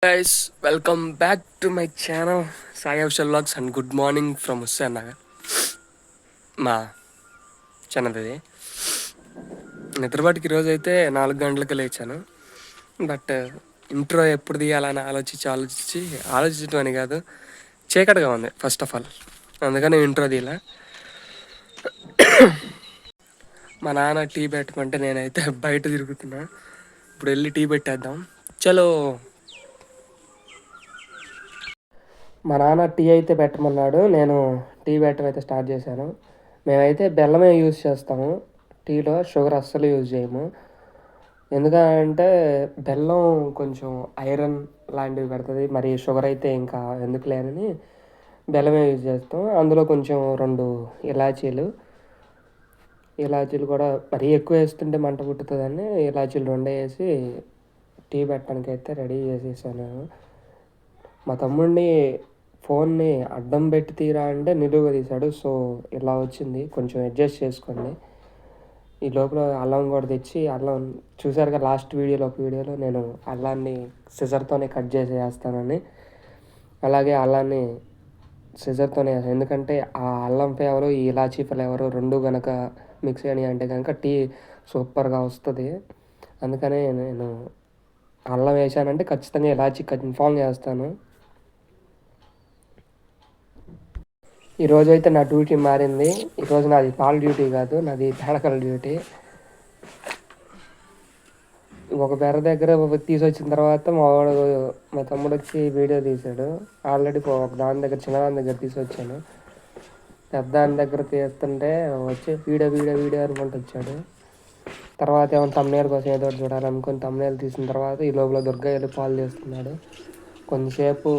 Guys, welcome back to my channel Sai Avshal Vlogs and good morning from Hussain Nagar. మా channel ఇది నిద్రపాటికి ఈరోజు అయితే 4 గంటలకు లేచాను. బట్ ఇంట్రో ఎప్పుడు తీయాలని ఆలోచించడం అని కాదు, చీకటిగా ఉంది ఫస్ట్ ఆఫ్ ఆల్, అందుకని ఇంట్రో తీయాల. మా నాన్న టీ పెట్టమంటే నేనైతే బయట తిరుగుతున్నా. ఇప్పుడు వెళ్ళి టీ పెట్టేద్దాం. చలో. మా నాన్న టీ అయితే పెట్టమన్నాడు, నేను టీ పెట్టడం అయితే స్టార్ట్ చేశాను. మేమైతే బెల్లమే యూజ్ చేస్తాము, టీలో షుగర్ అస్సలు యూజ్ చేయము. ఎందుకంటే బెల్లం కొంచెం ఐరన్ లాంటివి పెడుతుంది, మరి షుగర్ అయితే ఇంకా ఎందుకు లేనని బెల్లమే యూజ్ చేస్తాం. అందులో కొంచెం 2 ఇలాచీలు కూడా మరీ ఎక్కువ వేస్తుంటే మంట పుట్టుతుందని ఇలాచీలు 2 వేసి టీ పెట్టడానికి అయితే రెడీ చేసేసాను. మా తమ్ముడిని ఫోన్ని అడ్డం పెట్టి తీరా అంటే నిలువుగా తీశాడు, సో ఇలా వచ్చింది, కొంచెం అడ్జస్ట్ చేసుకోండి. ఈ లోపల అల్లం కూడా తెచ్చి, అల్లం చూసారుగా లాస్ట్ వీడియోలో నేను అల్లాన్ని సిజర్తోనే కట్ చేసేస్తానని, అలాగే అల్లాన్ని సిజర్తోనే, ఎందుకంటే ఆ అల్లం ఫ్లేవరు ఈ ఇలాచీ ఫ్లేవరు 2 కనుక మిక్స్ అని అంటే కనుక టీ సూపర్గా వస్తుంది. అందుకనే నేను అల్లం వేసానంటే ఖచ్చితంగా ఇలాచీ కన్ఫామ్ చేస్తాను. ఈరోజు అయితే నా డ్యూటీ మారింది. ఈరోజు నాది పాల డ్యూటీ కాదు, నాది పేడకల డ్యూటీ. ఒక బెర్ర దగ్గర తీసుకొచ్చిన తర్వాత మా తమ్ముడు వచ్చి వీడియో తీశాడు. ఆల్రెడీ ఒక చిన్నదాని దగ్గర తీసుకొచ్చాను. పెద్ద దాని దగ్గర తీస్తుంటే వచ్చి వీడియో అనుకుంటూ వచ్చాడు. తర్వాత ఏమో తమ్నేల్ కోసం ఏదో చూడాలనుకుని తమ్నేల్ తీసిన తర్వాత ఈ లోపల దుర్గయ్యలు పాలు చేస్తున్నాడు. కొంతసేపు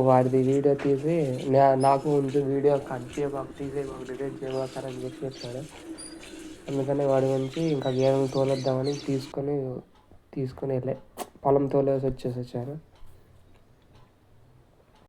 వాడిది వీడియో తీసి నాకు కొంచెం వీడియో కట్ తీసేయబాకు డిలీట్ చేయబాకని చెప్పాడు. అందుకని వాడి నుంచి ఇంకా గేదెలు తోలేద్దామని తీసుకొని వెళ్ళే పొలం తోలేసి వచ్చారు.